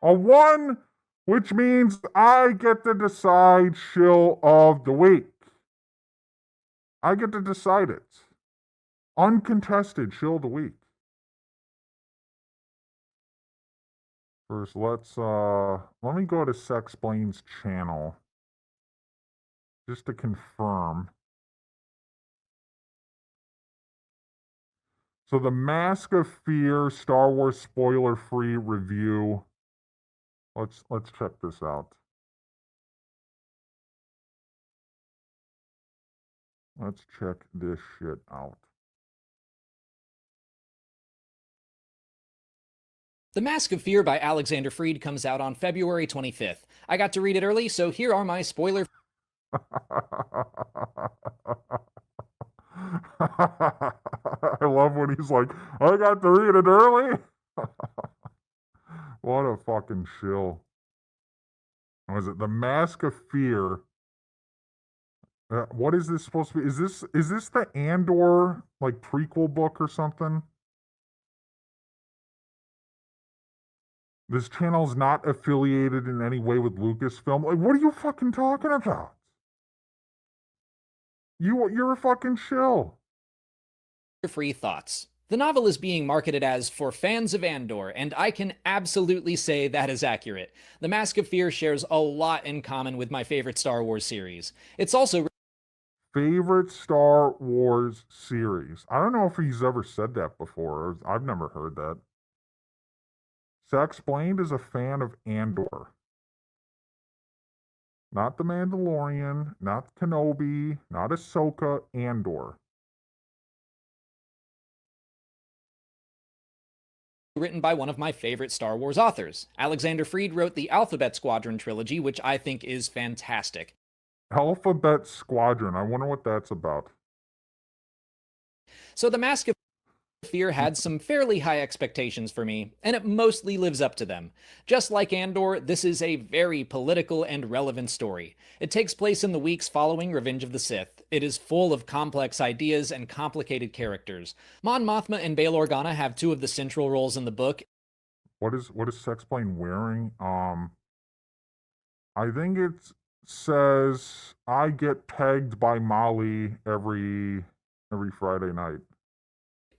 A 1, which means I get to decide Shill of the week. I get to decide it. Uncontested Shill of the week. First, let me go to Sexplained's channel just to confirm. So the Mask of Fear Star Wars spoiler-free review. Let's check this out. Let's check this shit out. The Mask of Fear by Alexander Freed comes out on February 25th. I got to read it early, so here are my spoiler. I love when he's like, I got to read it early. What a fucking shill. Was it The Mask of Fear? What is this supposed to be? Is this the Andor like prequel book or something? This channel is not affiliated in any way with Lucasfilm. Like, what are you fucking talking about? You're a fucking shill. Free thoughts. The novel is being marketed as for fans of Andor, and I can absolutely say that is accurate. The Mask of Fear shares a lot in common with my favorite Star Wars series. It's also favorite Star Wars series. I don't know if he's ever said that before. I've never heard that. Sexplained is a fan of Andor. Not The Mandalorian, not Kenobi, not Ahsoka, Andor. written by one of my favorite Star Wars authors. Alexander Freed wrote the Alphabet Squadron trilogy, which I think is fantastic. Alphabet Squadron. I wonder what that's about. So The Mask of Fear had some fairly high expectations for me, and it mostly lives up to them. Just like Andor, this is a very political and relevant story. It takes place in the weeks following Revenge of the Sith. It is full of complex ideas and complicated characters. Mon Mothma and Bail Organa have two of the central roles in the book. What is Sexplained wearing? I think it says I get pegged by Molly every Friday night.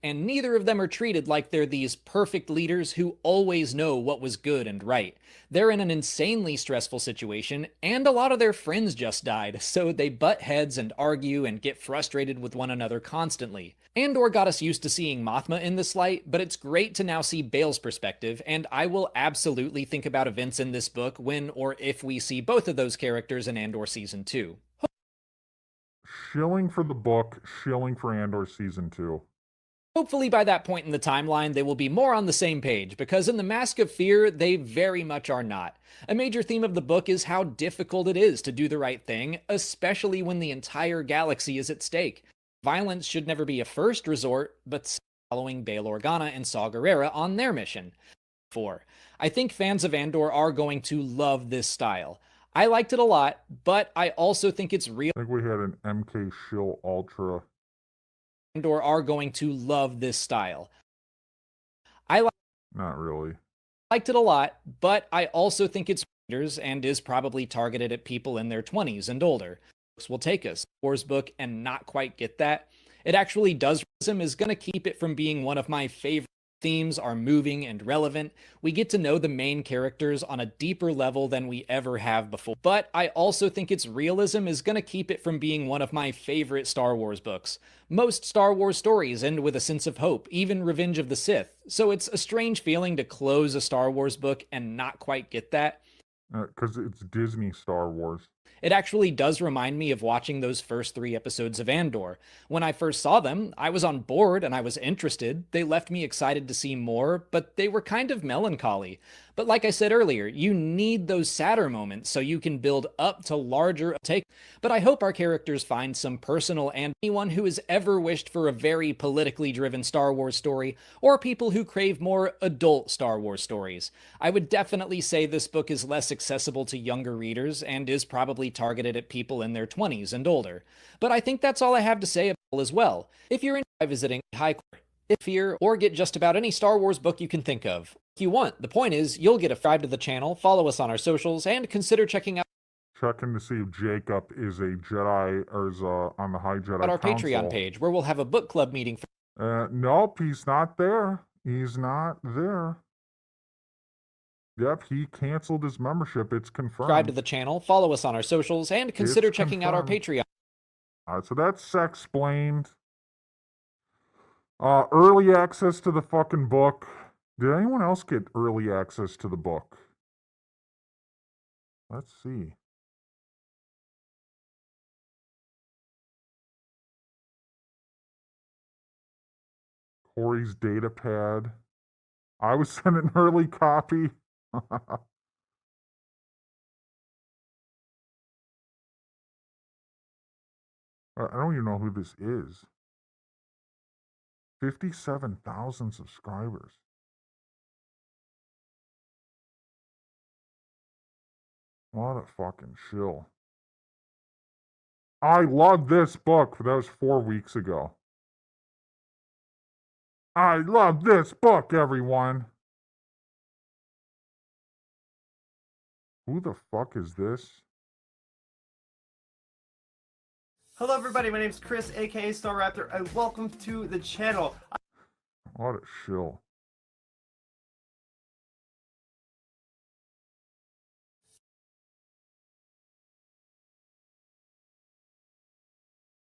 And neither of them are treated like they're these perfect leaders who always know what was good and right. They're in an insanely stressful situation, and a lot of their friends just died, so they butt heads and argue and get frustrated with one another constantly. Andor got us used to seeing Mothma in this light, but it's great to now see Bail's perspective, and I will absolutely think about events in this book when or if we see both of those characters in Andor Season 2. Shilling for the book, shilling for Andor Season 2. Hopefully by that point in the timeline, they will be more on the same page, because in The Mask of Fear, they very much are not. A major theme of the book is how difficult it is to do the right thing, especially when the entire galaxy is at stake. Violence should never be a first resort, but following Bail Organa and Saw Gerrera on their mission. 4. I think fans of Andor are going to love this style. I liked it a lot, but I also think it's real. I think we had an MK Shill Ultra. Andor are going to love this style. Not really. Liked it a lot, but I also think it's readers and is probably targeted at people in their 20s and older. Books will take us Wars book and not quite get that. It actually does is going to keep it from being one of my favorite. Themes are moving and relevant. We get to know the main characters on a deeper level than we ever have before. But I also think its realism is going to keep it from being one of my favorite Star Wars books. Most Star Wars stories end with a sense of hope, even Revenge of the Sith. So it's a strange feeling to close a Star Wars book and not quite get that. Because it's Disney Star Wars. It actually does remind me of watching those first 3 episodes of Andor. When I first saw them, I was on board and I was interested. They left me excited to see more, but they were kind of melancholy. But like I said earlier, you need those sadder moments so you can build up to larger take. But I hope our characters find some personal and anyone who has ever wished for a very politically driven Star Wars story, or people who crave more adult Star Wars stories. I would definitely say this book is less accessible to younger readers and is probably targeted at people in their 20s and older. But I think that's all I have to say about it as well. If you're interested in visiting High Court, Fear, or get just about any Star Wars book you can think of, you want. The point is, you'll get a subscribe to the channel, follow us on our socials, and consider checking Checking to see if jAIcob is a Jedi or is on the High Jedi out our Council. Patreon page, where we'll have a book club meeting. Nope, he's not there. He's not there. Yep, he canceled his membership. It's confirmed. Subscribe to the channel, follow us on our socials, and consider checking out our Patreon. All right, so that's Sexplained. Early access to the fucking book. Did anyone else get early access to the book? Let's see. Corey's data pad. I was sent an early copy. I don't even know who this is. 57,000 subscribers. What a fucking shill. I love this book. That was 4 weeks ago. I love this book, everyone. Who the fuck is this? Hello everybody, my name's Chris, aka Star Raptor, and welcome to the channel. What a shill.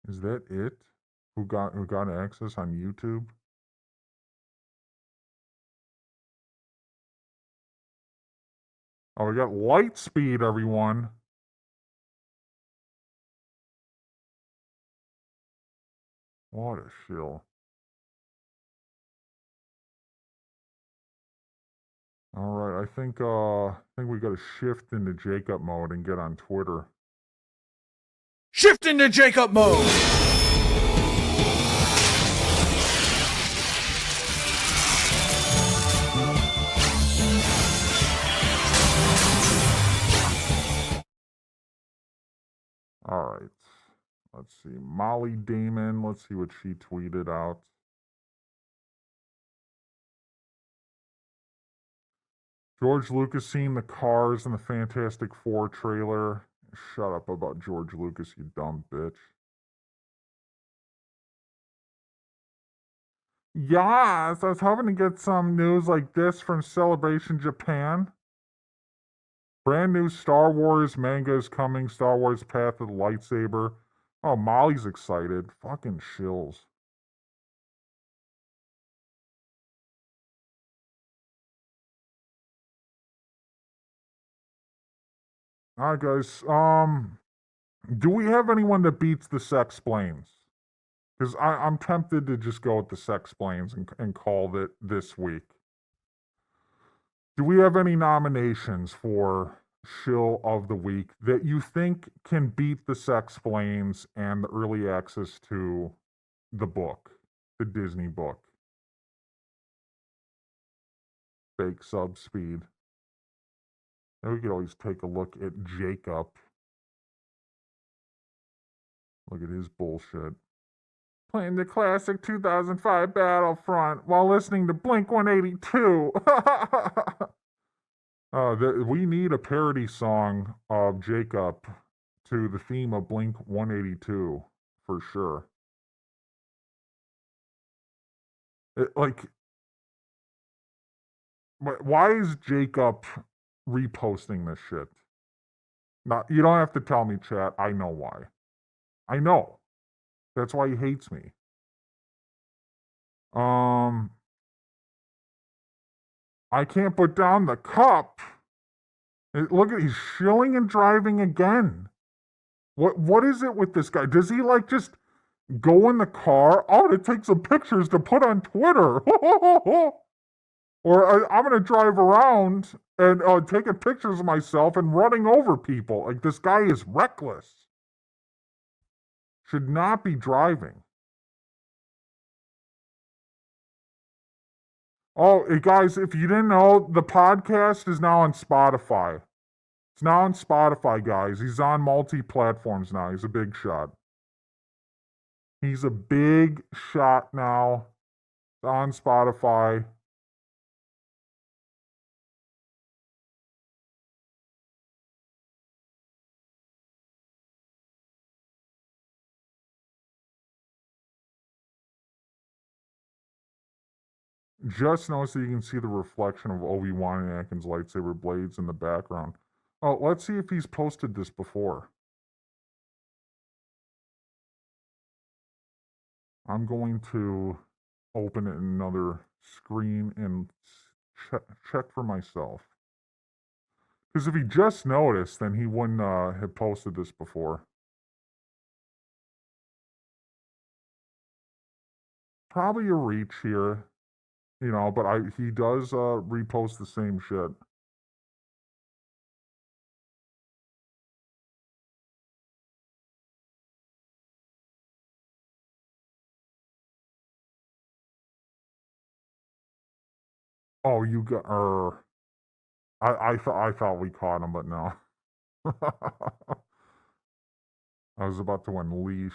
Is that it? Who got access on YouTube? Oh, we got Lightspeed, everyone. What a shill. All right, I think we got to shift into jAIcob mode and get on Twitter. Shift into jAIcob mode! All right. Let's see. Molly Damon. Let's see what she tweeted out. George Lucas seen the Cars and the Fantastic Four trailer. Shut up about George Lucas, you dumb bitch. Yes, I was hoping to get some news like this from Celebration Japan. Brand new Star Wars manga is coming. Star Wars Path of the Lightsaber. Oh, Molly's excited. Fucking shills. All right, guys. Do we have anyone that beats the Sexplains? Because I'm tempted to just go with the Sexplains and call it this week. Do we have any nominations for Shill of the Week that you think can beat the Sexplains and the early access to the book, the Disney book? Fake sub speed. And we could always take a look at jAIcob. Look at his bullshit. Playing the classic 2005 Battlefront while listening to Blink 182. We need a parody song of jAIcob to the theme of Blink 182 for sure. Why is jAIcob reposting this shit? Now, you don't have to tell me, chat. I know why. I know. That's why he hates me. I can't put down the cup. Look at, he's shilling and driving again. What is it with this guy? Does he like just go in the car? Oh, to take some pictures to put on Twitter. Or I'm gonna drive around and taking pictures of myself and running over people. Like, this guy is reckless. Should not be driving. Oh, hey guys, if you didn't know, the podcast is now on Spotify. It's now on Spotify, guys. He's on multi-platforms now. He's a big shot. He's a big shot now on Spotify. Just notice that you can see the reflection of Obi-Wan and Anakin's lightsaber blades in the background. Oh, let's see if he's posted this before. I'm going to open it in another screen and check for myself. Because if he just noticed, then he wouldn't have posted this before. Probably a reach here, you know, but he does repost the same shit. Oh, you got I thought we caught him, but no. I was about to unleash.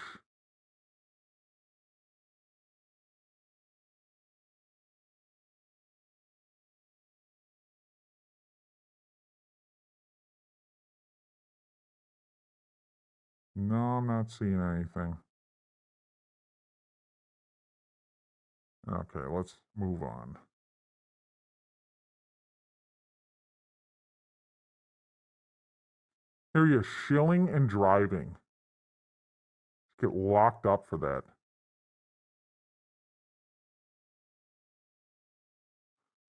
No, I'm not seeing anything. Okay, let's move on. Here you shilling and driving. Get locked up for that.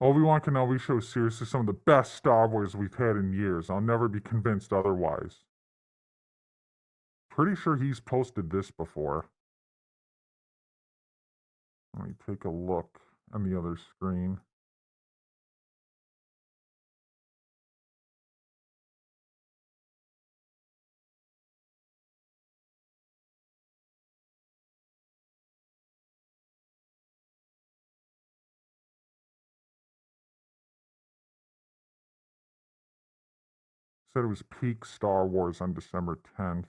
Obi-Wan Kenobi shows seriously some of the best Star Wars we've had in years. I'll never be convinced otherwise. Pretty sure he's posted this before. Let me take a look on the other screen. Said it was peak Star Wars on December 10th.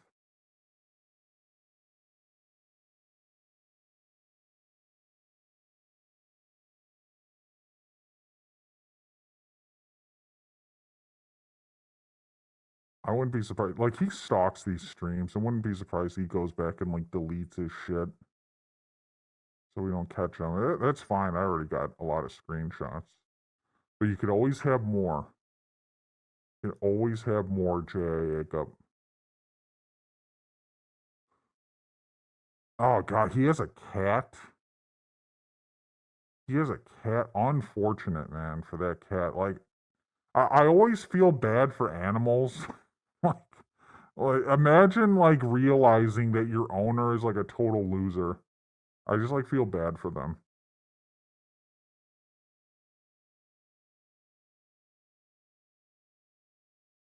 I wouldn't be surprised. Like, he stalks these streams. I wouldn't be surprised he goes back and, like, deletes his shit. So we don't catch him. That's fine. I already got a lot of screenshots. But you could always have more. You can always have more, jAIcob. Oh, God. He has a cat. He has a cat. Unfortunate, man, for that cat. Like, I always feel bad for animals. like, imagine, like, realizing that your owner is, like, a total loser. I just, like, feel bad for them.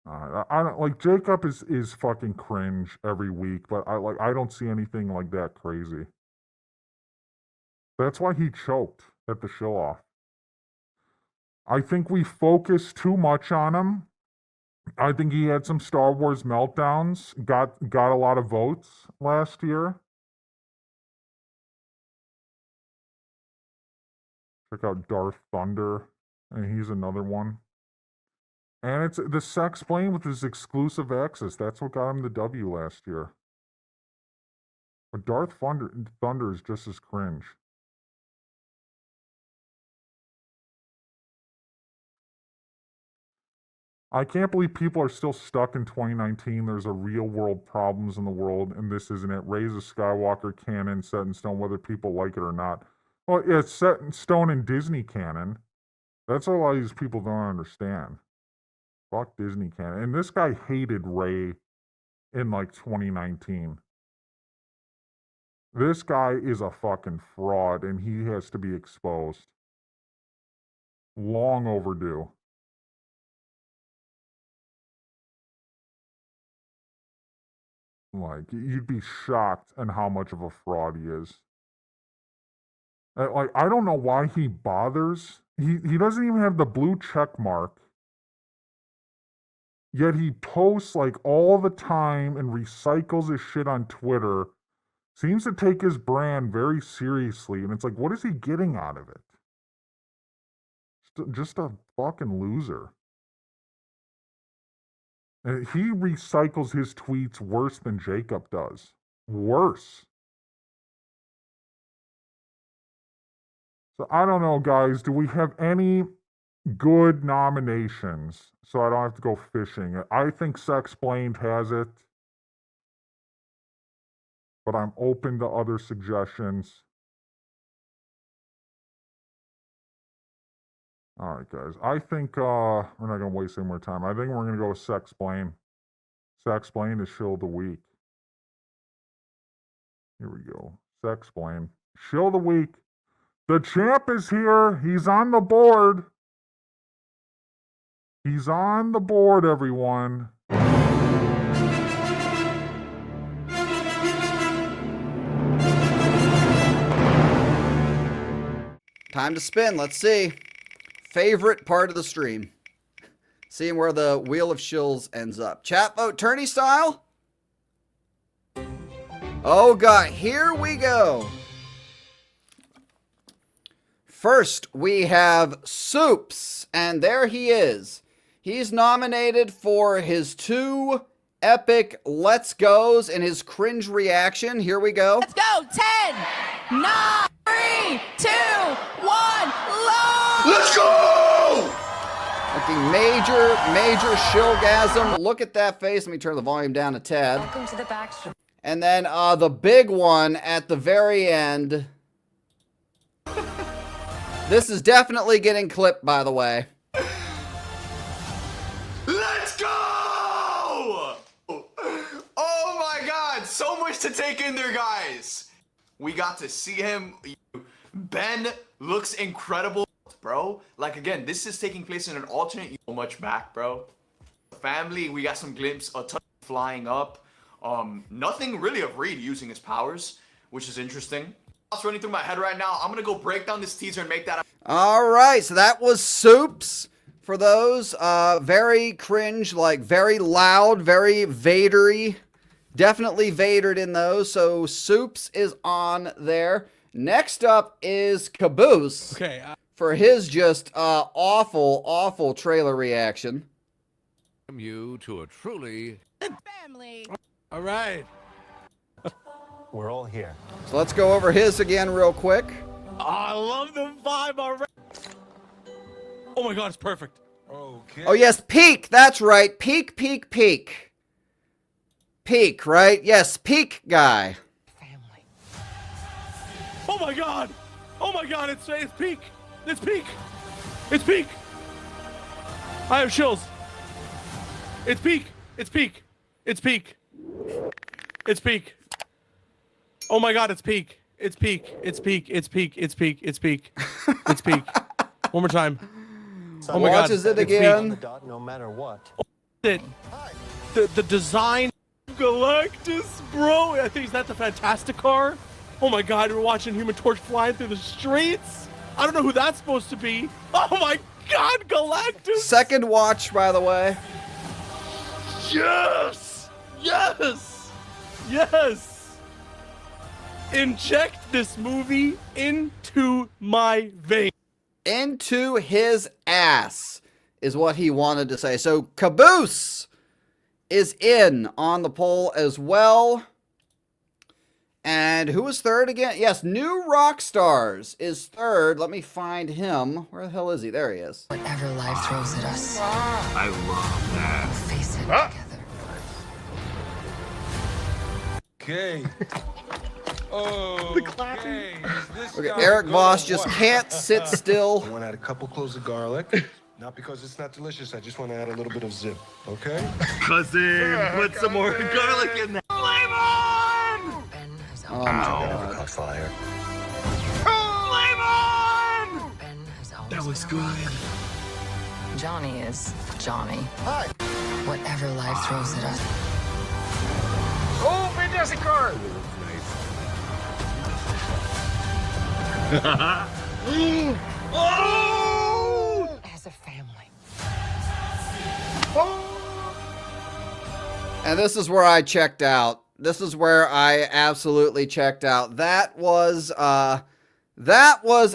I don't like jAIcob is fucking cringe every week, but I don't see anything like that crazy. That's why he choked at the show off. I think we focused too much on him. I think he had some Star Wars meltdowns. Got a lot of votes last year. Check out Darth Thunder, and he's another one. And it's the Sexplained with his exclusive access. That's what got him the W last year. But Darth Thunder is just as cringe. I can't believe people are still stuck in 2019. There's a real world problems in the world, and this isn't it. Raise a Skywalker canon set in stone, whether people like it or not. Well, yeah, it's set in stone in Disney canon. That's what a lot of these people don't understand. Fuck Disney canon. And this guy hated Rey in like 2019. This guy is a fucking fraud, and he has to be exposed. Long overdue. Like, you'd be shocked at how much of a fraud he is. Like, I don't know why he bothers. He doesn't even have the blue check mark. Yet he posts like all the time and recycles his shit on Twitter. Seems to take his brand very seriously. And it's like, what is he getting out of it? Just a fucking loser. He recycles his tweets worse than jAIcob does. Worse. So I don't know, guys. Do we have any good nominations so I don't have to go fishing? I think Sexplained has it, but I'm open to other suggestions. All right, guys. I think we're not gonna waste any more time. I think we're gonna go with Sexplained. Sexplained is Shill of the Week. Here we go. Sexplained. Shill of the Week. The champ is here. He's on the board. He's on the board, everyone. Time to spin. Let's see. Favorite part of the stream. Seeing where the Wheel of Shills ends up. Chat vote tourney style. Oh, God. Here we go. First, we have Supes. And there he is. He's nominated for his 2 epic Let's Goes and his cringe reaction. Here we go. Let's go. 10, 9, 3, 2, 1, load! Let's go! Looking major shillgasm. Look at that face. Let me turn the volume down a tad. Welcome to the backstreet. And then the big one at the very end. This is definitely getting clipped, by the way. Let's go! Oh my God, so much to take in there, guys. We got to see him. Ben looks incredible, bro. Like, again, this is taking place in an alternate so much back, bro. Family, we got some glimpse of flying up. Nothing really of Reed using his powers, which is interesting. That's running through my head right now. I'm gonna go break down this teaser and make that. All right, so that was Supes. For those, very cringe, like very loud, very Vadery. Definitely Vadered in those. So Supes is on there. Next up is Caboose. Okay. For his just awful trailer reaction. You to a truly Family. All right. We're all here. So let's go over his again real quick. I love the vibe already. Oh my God, it's perfect. Okay. Oh yes, Peak. That's right. Peak. Peak, right? Yes, Peak guy. Family. Oh my God. Oh my God, it's Peak. It's Peak. It's Peak. I have chills. It's Peak. It's Peak. It's Peak. It's Peak. Oh my God, it's Peak. It's Peak. It's Peak. It's Peak. It's Peak. It's Peak. It's Peak. One more time. Oh my God. Watches it it's Peak. again. No matter what. The design Galactus, bro. I think is that the Fantastic car? Oh my God, we're watching Human Torch flying through the streets. I don't know who that's supposed to be. Oh my God, Galactus. Second watch, by the way. Yes! Yes! Yes! Inject this movie into my vein. Into his ass is what he wanted to say. So Caboose is in on the poll as well. And who was third again? Yes, New Rockstars is third. Let me find him. Where the hell is he? There he is. Whatever life throws at us, I love that. we'll face it together. Okay. Oh, okay. Okay, Eric Voss just can't sit still. I want to add a couple cloves of garlic. Not because it's not delicious. I just want to add a little bit of zip. Okay? Cousin, put some more garlic in there. Ben has Oh always my Never God. caught fire. Ben has always That was been good. Johnny is Johnny. Hi. Whatever life throws at us. Oh, fantastic car. Oh! As a family. And this is where I checked out. This is where I absolutely checked out. That was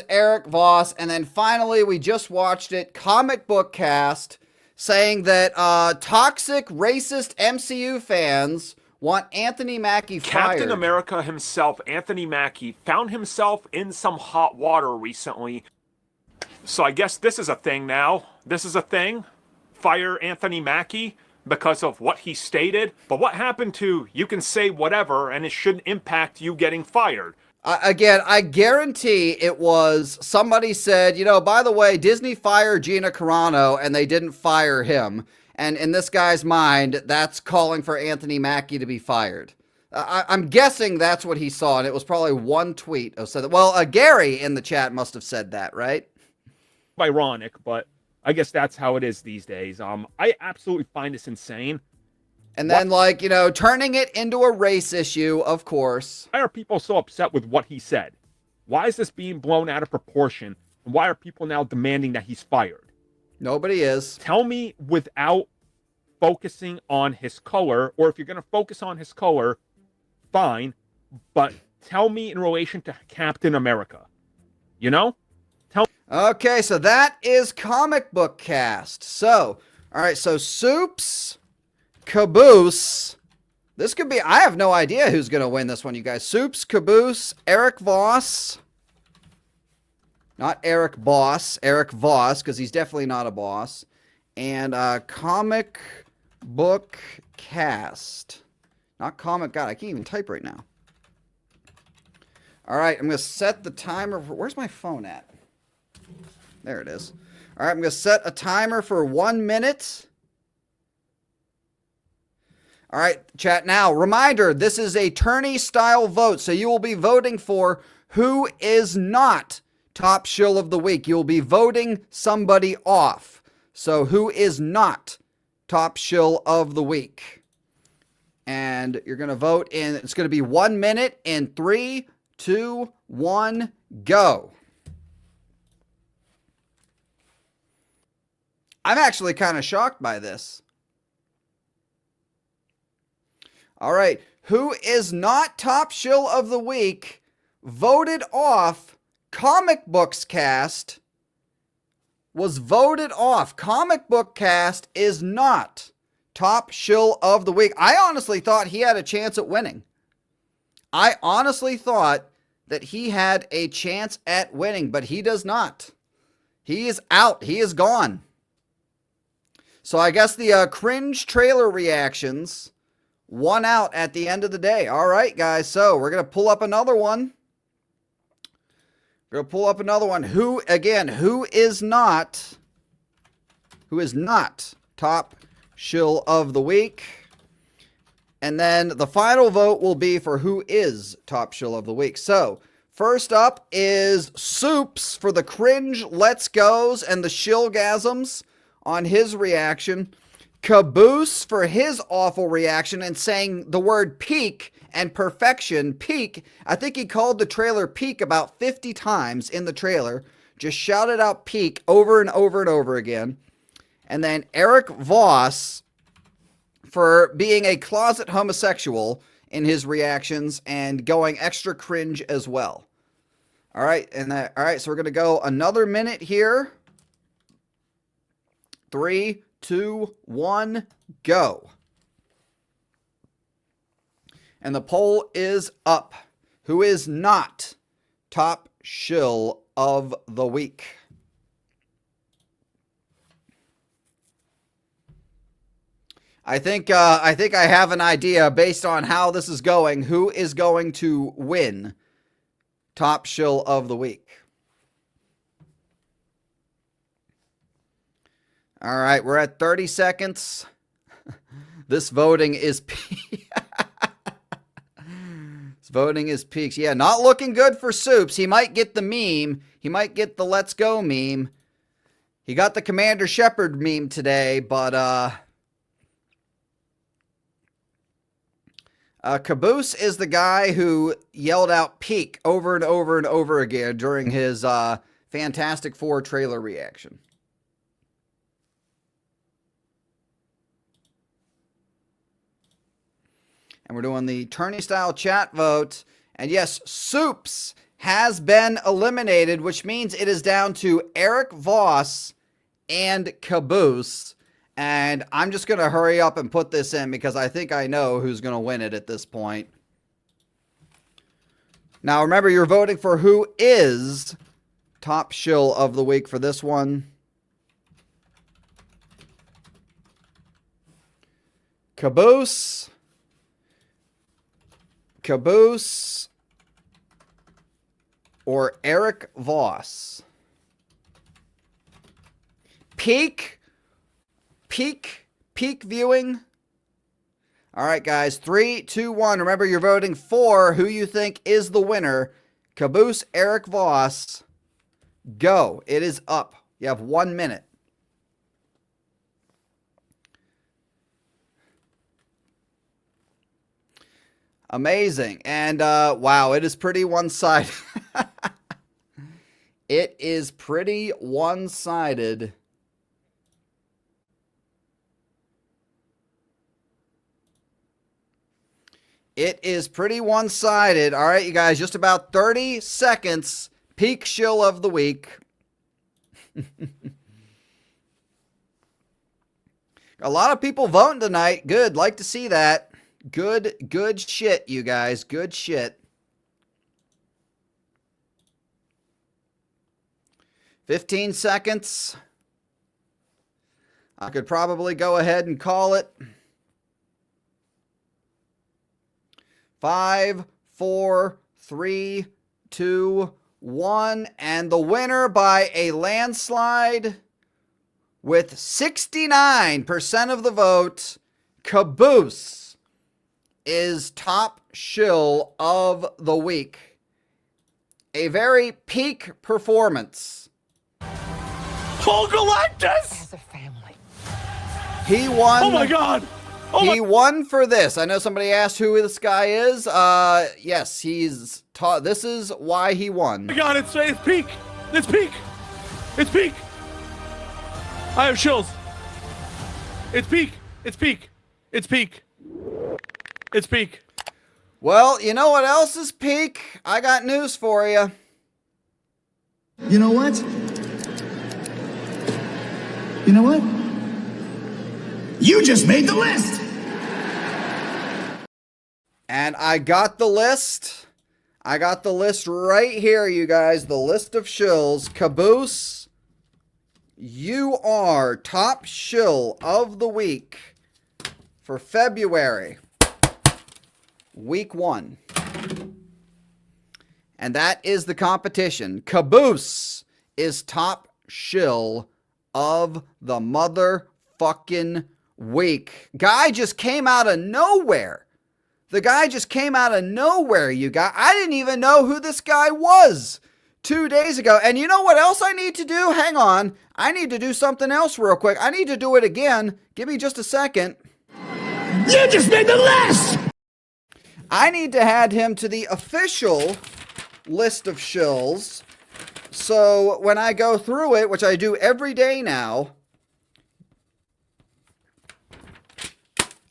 Eric Voss. And then finally, we just watched it, CominBookCast, saying that toxic, racist MCU fans want Anthony Mackie fired. Captain America himself, Anthony Mackie, found himself in some hot water recently. So I guess this is a thing now. This is a thing. Fire Anthony Mackie because of what he stated. But what happened to you can say whatever and it shouldn't impact you getting fired? Again, I guarantee it was somebody said, you know, by the way, Disney fired Gina Carano and they didn't fire him. And in this guy's mind, that's calling for Anthony Mackie to be fired. I'm guessing that's what he saw, and it was probably one tweet of said that. Well, Gary in the chat must have said that, right? Ironic, but I guess that's how it is these days. I absolutely find this insane. And then, like, you know, turning it into a race issue, of course. Why are people so upset with what he said? Why is this being blown out of proportion? And why are people now demanding that he's fired? Nobody is. Tell me without focusing on his color, or if you're going to focus on his color, fine, but tell me in relation to Captain America. You know? Okay, so that is Comic Book Cast. So, all right, so Supes, Caboose. This could be, I have no idea who's going to win this one, you guys. Supes, Caboose, Eric Voss. Not Eric Boss, Eric Voss, because he's definitely not a boss. And Comic Book Cast. Not Comic God, I can't even type right now. All right, I'm going to set the timer. Where's my phone at? There it is. All right, I'm going to set a timer for 1 minute. All right, chat now. Reminder, this is a tourney-style vote, so you will be voting for who is not top shill of the week. You will be voting somebody off. So who is not top shill of the week? And you're going to vote in, it's going to be 1 minute in 3, 2, 1, go. I'm actually kind of shocked by this. All right, who is not top shill of the week voted off? Comic Books Cast was voted off. Comic Book Cast is not top shill of the week. I honestly thought he had a chance at winning. I honestly thought that he had a chance at winning, but he does not. He is out. He is gone. So I guess the cringe trailer reactions won out at the end of the day. All right, guys. So we're going to pull up another one. We're going to pull up another one. Who is not top shill of the week? And then the final vote will be for who is top shill of the week. So first up is Supes for the cringe let's goes and the shillgasms on his reaction. Caboose for his awful reaction and saying the word peak and perfection. Peak. I think he called the trailer peak about 50 times in the trailer. Just shouted out peak over and over and over again. And then Eric Voss for being a closet homosexual in his reactions and going extra cringe as well. All right, all right, so we're going to go another minute here. 3, 2, 1, go. And the poll is up. Who is not top shill of the week? I think I have an idea based on how this is going. Who is going to win top shill of the week? All right, we're at 30 seconds. This voting is voting is peaks. Yeah, not looking good for Supes. He might get the meme. He might get the let's go meme. He got the Commander Shepard meme today, but Caboose is the guy who yelled out peak over and over and over again during his Fantastic Four trailer reaction. And we're doing the tourney-style chat vote. And yes, Supes has been eliminated, which means it is down to Eric Voss and Caboose. And I'm just going to hurry up and put this in because I think I know who's going to win it at this point. Now, remember, you're voting for who is top shill of the week for this one. Caboose. Caboose. Or Eric Voss. Peak viewing. All right, guys. 3, 2, 1. Remember, you're voting for who you think is the winner. Caboose, Eric Voss. Go. It is up. You have 1 minute. Amazing. And, wow, it is pretty one-sided. It is pretty one-sided. It is pretty one-sided. All right, you guys, just about 30 seconds. Peak shill of the week. A lot of people voting tonight. Good. Like to see that. Good shit, you guys. Good shit. 15 seconds. I could probably go ahead and call it. 5, 4, 3, 2, 1. And the winner by a landslide with 69% of the vote, Caboose, is top shill of the week. A very peak performance. Paul Galactus! As a family. He won. Oh my god! He won for this. I know somebody asked who this guy is. Yes, he's taught. This is why he won. Oh my god, it's peak! It's peak! It's peak! I have shills. It's peak! It's peak! It's peak! It's peak! Well, you know what else is peak? I got news for you. You know what? You know what? You just made the list! And I got the list. I got the list right here, you guys. The list of shills. Caboose, you are top shill of the week for February. Week 1. And that is the competition. Caboose is top shill of the motherfucking week. Guy just came out of nowhere. The guy just came out of nowhere, you guys. I didn't even know who this guy was 2 days ago. And you know what else I need to do? Hang on. I need to do something else real quick. I need to do it again. Give me just a second. You just made the list! I need to add him to the official list of shills. So when I go through it, which I do every day now,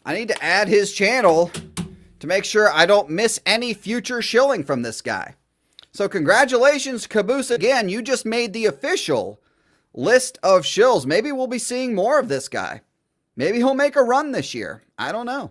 I need to add his channel to make sure I don't miss any future shilling from this guy. So congratulations, Caboose. Again, you just made the official list of shills. Maybe we'll be seeing more of this guy. Maybe he'll make a run this year. I don't know.